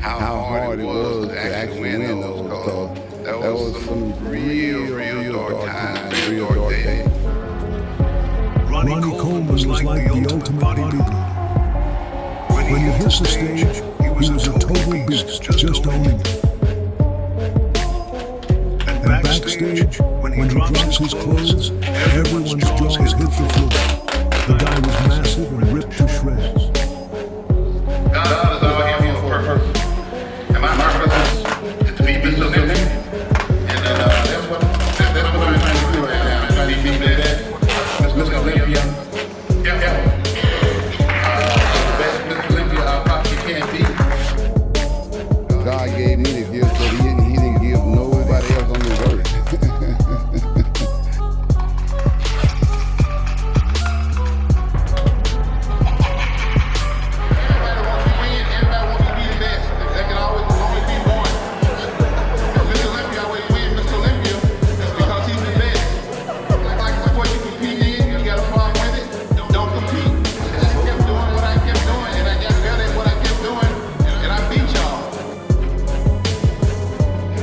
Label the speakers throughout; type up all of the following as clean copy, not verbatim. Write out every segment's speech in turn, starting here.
Speaker 1: how hard it was to actually win those, because that was some real dark times, real dark days.
Speaker 2: Ronnie Coleman was like the ultimate bodybuilder. When he hit the stage, he was a total beast, just owning it. And backstage, when he drops his clothes, everyone's jaws hit the floor. The guy was massive and ripped to shreds.
Speaker 3: God is all here for a purpose. And my purpose is to be Mr. Olympia. And that's what I'm trying to do right now. I'm trying to be that Mr. Olympia. Yeah. The best Mr. Olympia I possibly can be.
Speaker 1: God gave me the gift, but he didn't give nobody else on this earth.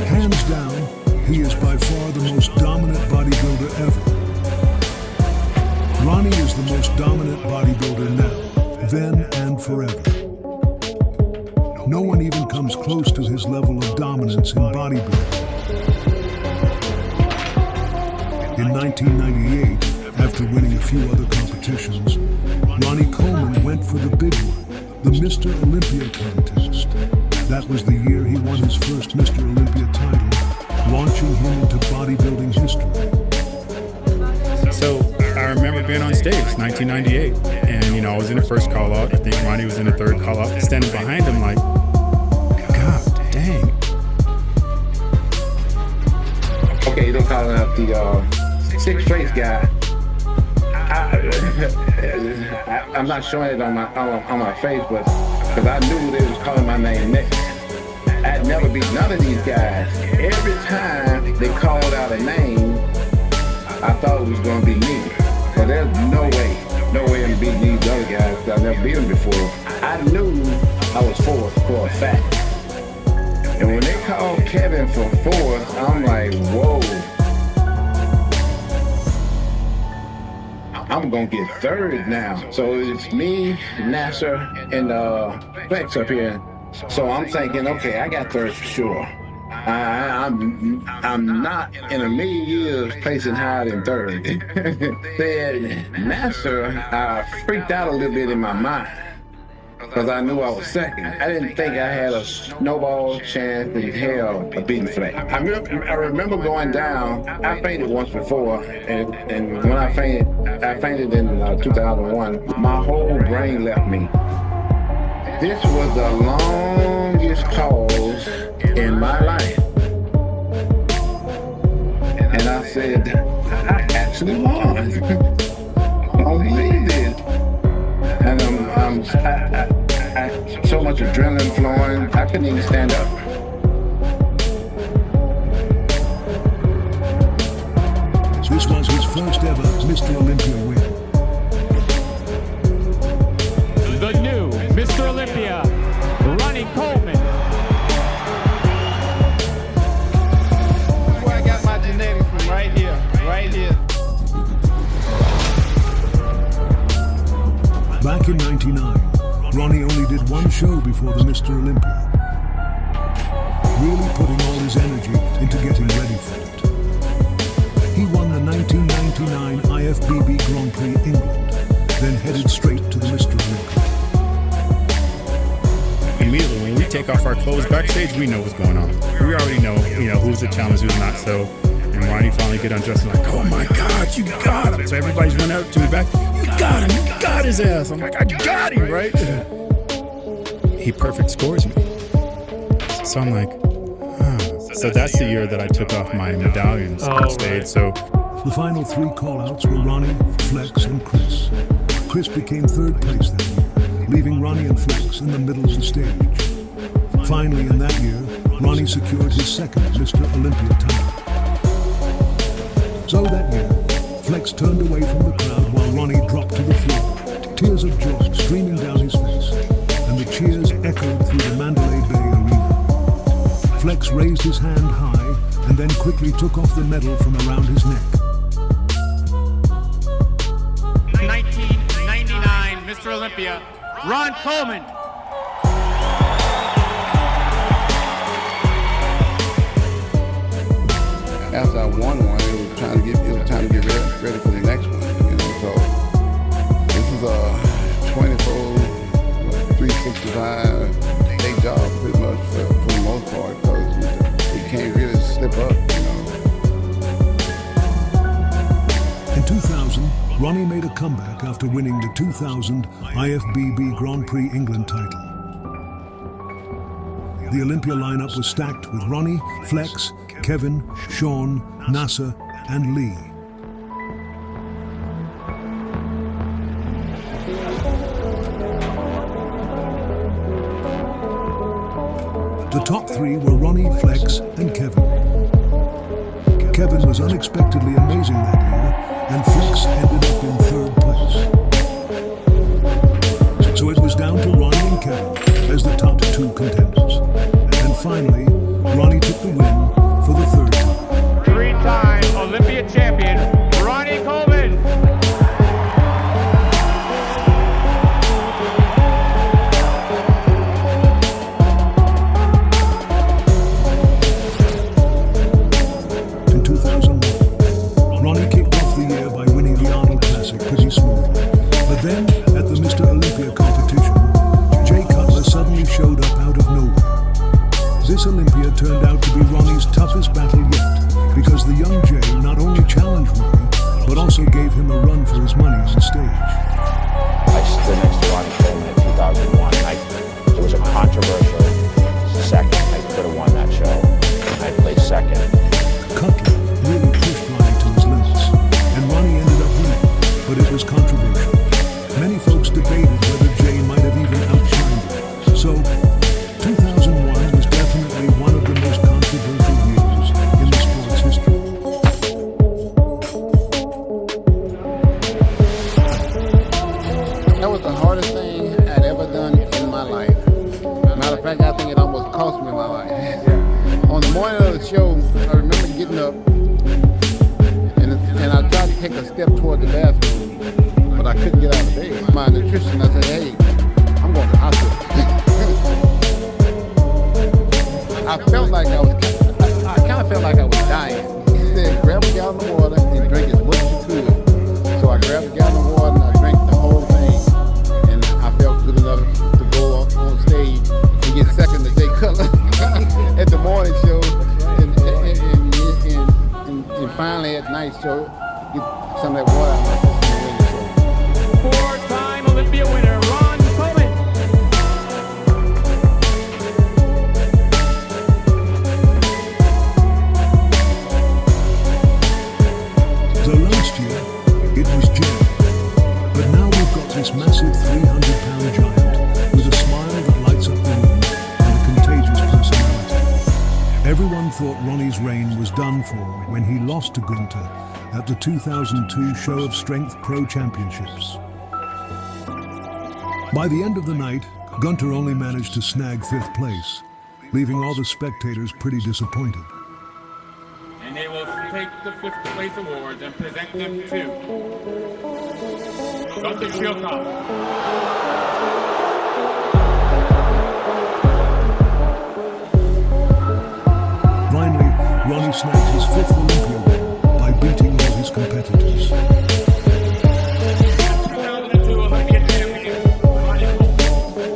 Speaker 2: Hands down, he is by far the most dominant bodybuilder ever. Ronnie is the most dominant bodybuilder now, then and forever. No one even comes close to his level of dominance in bodybuilding. In 1998, after winning a few other competitions, Ronnie Coleman went for the big one, the Mr. Olympia contest. That was the year he won his first Mr. Olympia title, launching him into bodybuilding history.
Speaker 4: So I remember being on stage, 1998, and I was in the first call out. I think Ronnie was in the third call out, standing behind him like, God dang.
Speaker 5: Okay, they're calling out the sixth place guy. I'm not showing it on my face, but because I knew they was calling my name next. I'd never beat none of these guys. Every time they called out a name, I thought it was going to be me. But there's no way I'm beating these other guys because I've never beat them before. I knew I was fourth for a fact. And when they called Kevin for fourth, I'm like, whoa. I'm gonna get third now. So it's me, Nasser, and Flex up here. So I'm thinking, okay, I got third for sure. I'm not in a million years placing higher than third. Then Nasser, I freaked out a little bit in my mind because I knew I was second. I didn't think I had a snowball chance in hell of beating Flex. I remember going down. I fainted once before, and when I fainted in 2001. My whole brain left me. This was the longest pause in my life. And I said, I actually won. I don't believe this. And so much adrenaline flowing, I couldn't even stand up.
Speaker 2: This was his first ever Mr. Olympia win.
Speaker 6: The new Mr. Olympia, Ronnie Coleman.
Speaker 7: Where I got my genetics from, right here, right here.
Speaker 2: Back in '99, Ronnie only did one show before the Mr. Olympia, really putting all his energy into getting ready for it. He won the 1999 IFBB Grand Prix England, then headed straight to the Mr. Olympia.
Speaker 4: Immediately, when we take off our clothes backstage, we know what's going on. We already know, who's the challenge, who's not. So, and Ronnie finally get undressed and like, oh my God, you got him. So everybody's running out to me back, you got him, you got his ass. I'm like, I got him, right? He perfect scores me. So I'm like, So that's the year that I took off my medallions on stage. So
Speaker 2: the final three call-outs were Ronnie, Flex, and Chris. Chris became third place that year, leaving Ronnie and Flex in the middle of the stage. Finally, in that year, Ronnie secured his second Mr. Olympia title. So that year, Flex turned away from the crowd while Ronnie dropped to the floor, tears of joy streaming down his face, and the cheers echoed through the Mandalay Bay arena. Flex raised his hand high and then quickly took off the medal from around his neck.
Speaker 6: 1999 Mr. Olympia, Ron Coleman.
Speaker 1: After I won one, it was time to get ready for the next one. So this is a 24/365 day job, pretty much for the most part, because you can't really slip up.
Speaker 2: In 2000, Ronnie made a comeback after winning the 2000 IFBB Grand Prix England title. The Olympia lineup was stacked with Ronnie, Flex, Kevin, Sean, Nasser, and Lee. The top three were Ronnie, Flex, and Kevin. Kevin was unexpectedly amazing that year, and Flex ended up in third place. So it was down to Ronnie and Kevin as the top two contenders. And finally, Ronnie took the win for the third time.
Speaker 6: Three-time Olympia champion, Ronnie Coleman.
Speaker 2: In 2001, Ronnie kicked off the year by winning the Arnold Classic pretty smoothly. But then, at the Mr. Olympia competition, Jay Cutler suddenly showed up out of nowhere. This Olympia turned out to be Ronnie's toughest battle yet, because the young Jay not only challenged Ronnie, but also gave him a run for his money on stage.
Speaker 8: I stood next to Ronnie Coleman in 2001. It was a controversial second. I could have won that show. I played second.
Speaker 2: Cutler really pushed Ronnie to his limits, and Ronnie ended up winning, but it was controversial. Many folks debated whether Jay might have even outshined him. So, 2001 was definitely one of the most controversial years in the sport's history.
Speaker 5: That was the hardest thing I'd ever done in my life. Matter of fact, I think it almost cost me my life. On the morning of the show, I remember getting up and I tried to take a step toward the bathroom, but I couldn't get out of bed. My nutritionist, I said, hey, I'm going to the hospital. I felt like I kind of felt like I was dying. He said, grab a gallon of water and drink as much as you could. So I grabbed a gallon of water and I drank the whole thing. And I felt good enough to go on stage and get second to Jay Cutler at the morning show. And finally at night show, get some of that water out of my system.
Speaker 6: Four-time Olympia winner, Ron Coleman.
Speaker 2: So last year, it was Jay. But now we've got this massive 300-pound giant with a smile that lights up the room and a contagious personality. Everyone thought Ronnie's reign was done for when he lost to Gunther at the 2002 Show of Strength Pro Championships. By the end of the night, Gunther only managed to snag 5th place, leaving all the spectators pretty disappointed.
Speaker 6: And they will take the 5th place awards and present them to Gunther Schilkhoff.
Speaker 2: Finally, Ronnie snagged his 5th Olympia win by beating all his competitors.
Speaker 6: 2002 Olympia champion, Ronnie Coleman.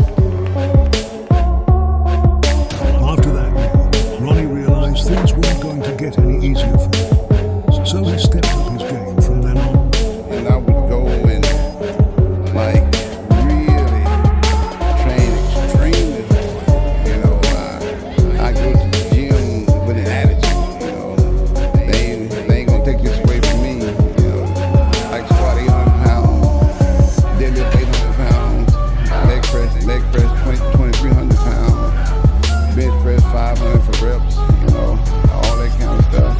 Speaker 2: After that year, Ronnie realized things weren't going to get any easier for him. So he stepped up his game from then on.
Speaker 1: And I would go and really train extremely hard. I go to the gym with an attitude. They ain't gonna take this away from me. Like squat 800 pounds, deadlift 800 pounds, leg press 2,300 pounds, bench press 500 for reps. All that kind of stuff.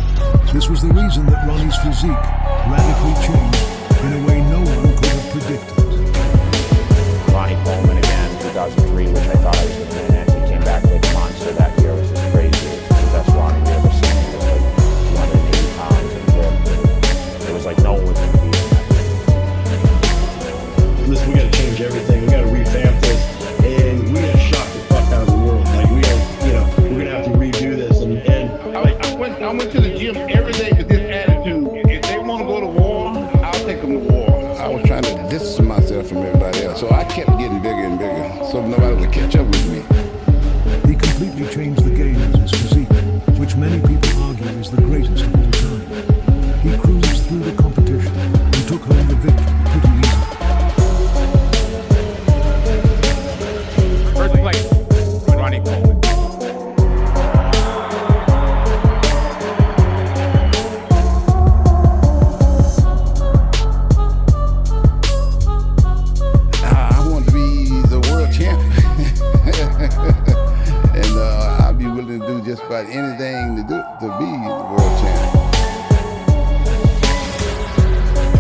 Speaker 2: This was the reason that Ronnie's physique radically changed in a way no one could have predicted.
Speaker 8: Ronnie Coleman again, 2003, which I thought I was going to win it. He came back like a monster that year. It was just crazy.
Speaker 1: just about anything to do to be the world champion.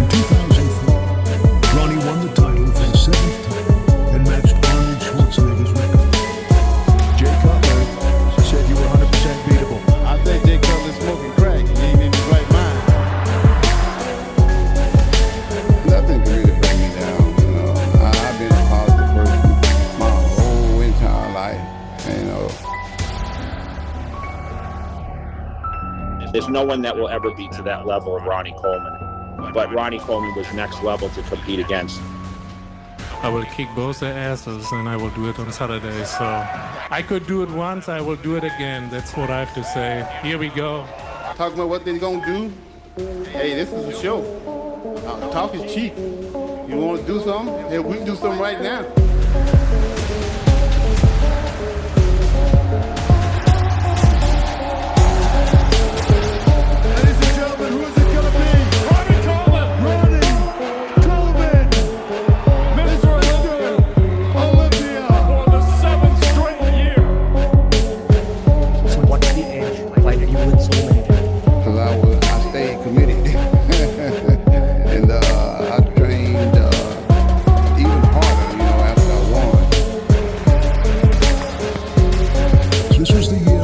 Speaker 2: In 2004, Ronnie won the title for the 7th time and matched Arnold Schwarzenegger's record.
Speaker 9: Jay Cutler said you were 100% beatable.
Speaker 7: I think Jay Cutler's smoking crack. He ain't in his right mind.
Speaker 1: Nothing can really bring me down. You know, I've been a positive person my whole entire life. You know.
Speaker 8: There's no one that will ever be to that level of Ronnie Coleman. But Ronnie Coleman was next level to compete against.
Speaker 10: I will kick both their asses, and I will do it on Saturday. So I could do it once, I will do it again. That's what I have to say. Here we go.
Speaker 7: Talking about what they're gonna do. Hey, this is a show. Talk is cheap. You want to do something? Hey, we can do something right now.
Speaker 9: Ladies and gentlemen, who is it going to be?
Speaker 6: Ronnie Coleman,
Speaker 9: Ronnie Coleman,
Speaker 6: Mr.
Speaker 9: Olympia.
Speaker 6: for the 7th straight year.
Speaker 11: So what's the edge? Why did you win so many?
Speaker 1: Because I stayed committed. And I trained even harder, you know, after I won.
Speaker 2: This was the year